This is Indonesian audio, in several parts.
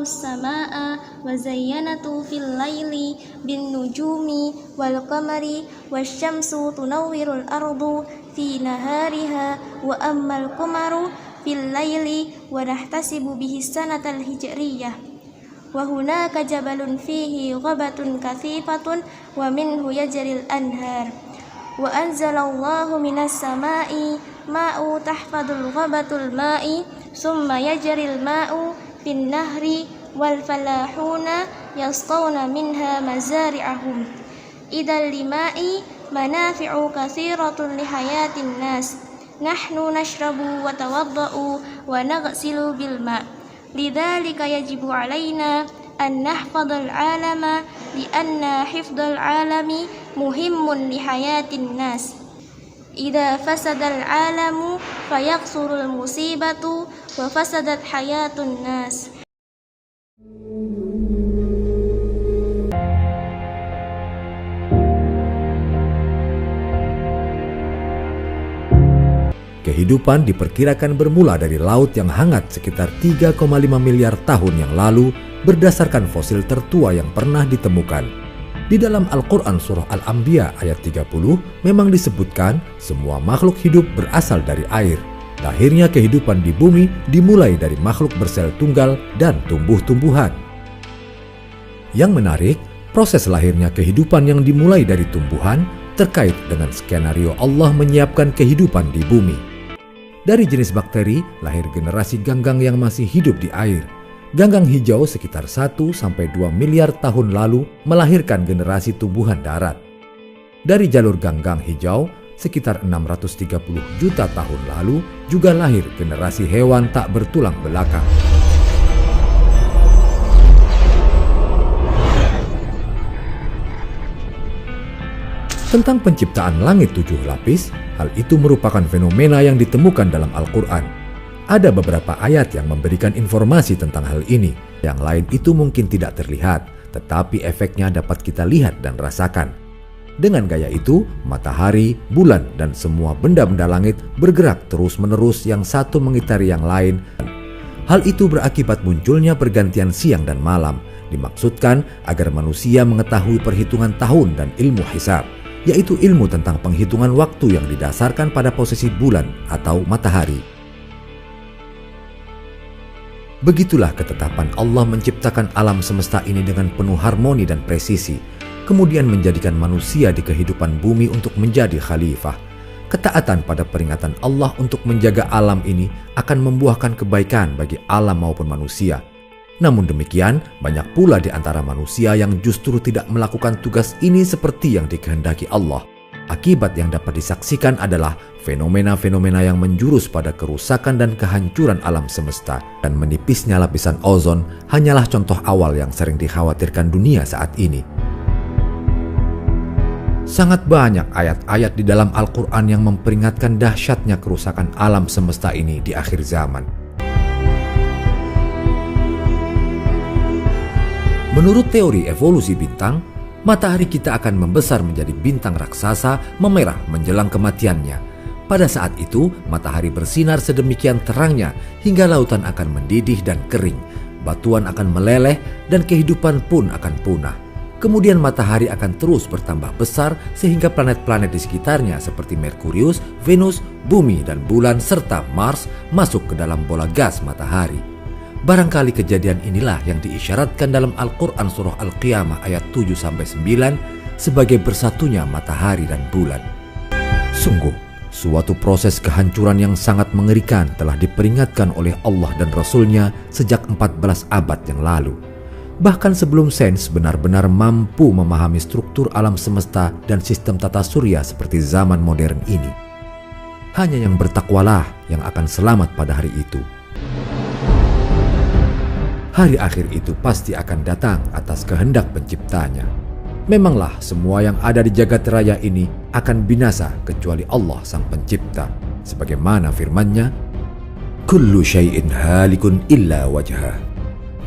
السماء وزينته في الليل بالنجوم والقمر والشمس تنور الأرض في نهارها وأما القمر في الليل ونحتسب به السنة الهجرية وهناك جبل فيه غبة كثيفة ومنه يجري الأنهار وأنزل الله من السماء ماء تحفظ الغبة الماء ثم يجري الماء في النهر والفلاحون يسقون منها مزارعهم إذا للماء منافع كثيرة لحياة الناس نحن نشرب ونتوضأ ونغسل بالماء لذلك يجب علينا أن نحفظ العالم لأن حفظ العالم مهم لحياة الناس إذا فسد العالم فيكثر المصيبة وفسدت حياة الناس. Kehidupan diperkirakan bermula dari laut yang hangat sekitar 3,5 miliar tahun yang lalu berdasarkan fosil tertua yang pernah ditemukan. Di dalam Al-Quran Surah Al-Anbiya ayat 30 memang disebutkan semua makhluk hidup berasal dari air. Lahirnya kehidupan di bumi dimulai dari makhluk bersel tunggal dan tumbuh-tumbuhan. Yang menarik, proses lahirnya kehidupan yang dimulai dari tumbuhan terkait dengan skenario Allah menyiapkan kehidupan di bumi. Dari jenis bakteri, lahir generasi ganggang yang masih hidup di air. Ganggang hijau sekitar 1-2 miliar tahun lalu melahirkan generasi tumbuhan darat. Dari jalur ganggang hijau, sekitar 630 juta tahun lalu juga lahir generasi hewan tak bertulang belakang. Tentang penciptaan langit 7 lapis, hal itu merupakan fenomena yang ditemukan dalam Al-Quran. Ada beberapa ayat yang memberikan informasi tentang hal ini. Yang lain itu mungkin tidak terlihat, tetapi efeknya dapat kita lihat dan rasakan. Dengan gaya itu, matahari, bulan, dan semua benda-benda langit bergerak terus-menerus yang satu mengitari yang lain. Hal itu berakibat munculnya pergantian siang dan malam, dimaksudkan agar manusia mengetahui perhitungan tahun dan ilmu hisab, yaitu ilmu tentang penghitungan waktu yang didasarkan pada posisi bulan atau matahari. Begitulah ketetapan Allah menciptakan alam semesta ini dengan penuh harmoni dan presisi, kemudian menjadikan manusia di kehidupan bumi untuk menjadi khalifah. Ketaatan pada peringatan Allah untuk menjaga alam ini akan membuahkan kebaikan bagi alam maupun manusia. Namun demikian, banyak pula di antara manusia yang justru tidak melakukan tugas ini seperti yang dikehendaki Allah. Akibat yang dapat disaksikan adalah fenomena-fenomena yang menjurus pada kerusakan dan kehancuran alam semesta, dan menipisnya lapisan ozon hanyalah contoh awal yang sering dikhawatirkan dunia saat ini. Sangat banyak ayat-ayat di dalam Al-Quran yang memperingatkan dahsyatnya kerusakan alam semesta ini di akhir zaman. Menurut teori evolusi bintang, matahari kita akan membesar menjadi bintang raksasa memerah menjelang kematiannya. Pada saat itu, matahari bersinar sedemikian terangnya hingga lautan akan mendidih dan kering, batuan akan meleleh, dan kehidupan pun akan punah. Kemudian matahari akan terus bertambah besar sehingga planet-planet di sekitarnya seperti Merkurius, Venus, Bumi, dan Bulan serta Mars masuk ke dalam bola gas matahari. Barangkali kejadian inilah yang diisyaratkan dalam Al-Quran Surah Al-Qiyamah ayat 7-9 sebagai bersatunya matahari dan bulan. Sungguh, suatu proses kehancuran yang sangat mengerikan telah diperingatkan oleh Allah dan Rasul-Nya sejak 14 abad yang lalu. Bahkan sebelum sains benar-benar mampu memahami struktur alam semesta dan sistem tata surya seperti zaman modern ini. Hanya yang bertakwalah yang akan selamat pada hari itu. Hari akhir itu pasti akan datang atas kehendak penciptanya. Memanglah semua yang ada di jagat raya ini akan binasa kecuali Allah sang pencipta. Sebagaimana firman-Nya, "Kullu syai'in halikun illa wajhah."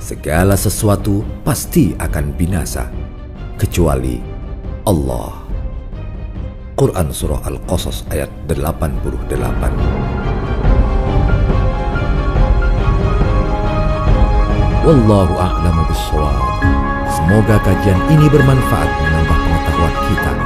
Segala sesuatu pasti akan binasa kecuali Allah. Quran Surah Al-Qasas ayat 88. Wallahu a'lamu bishawab. Semoga kajian ini bermanfaat menambah pengetahuan kita.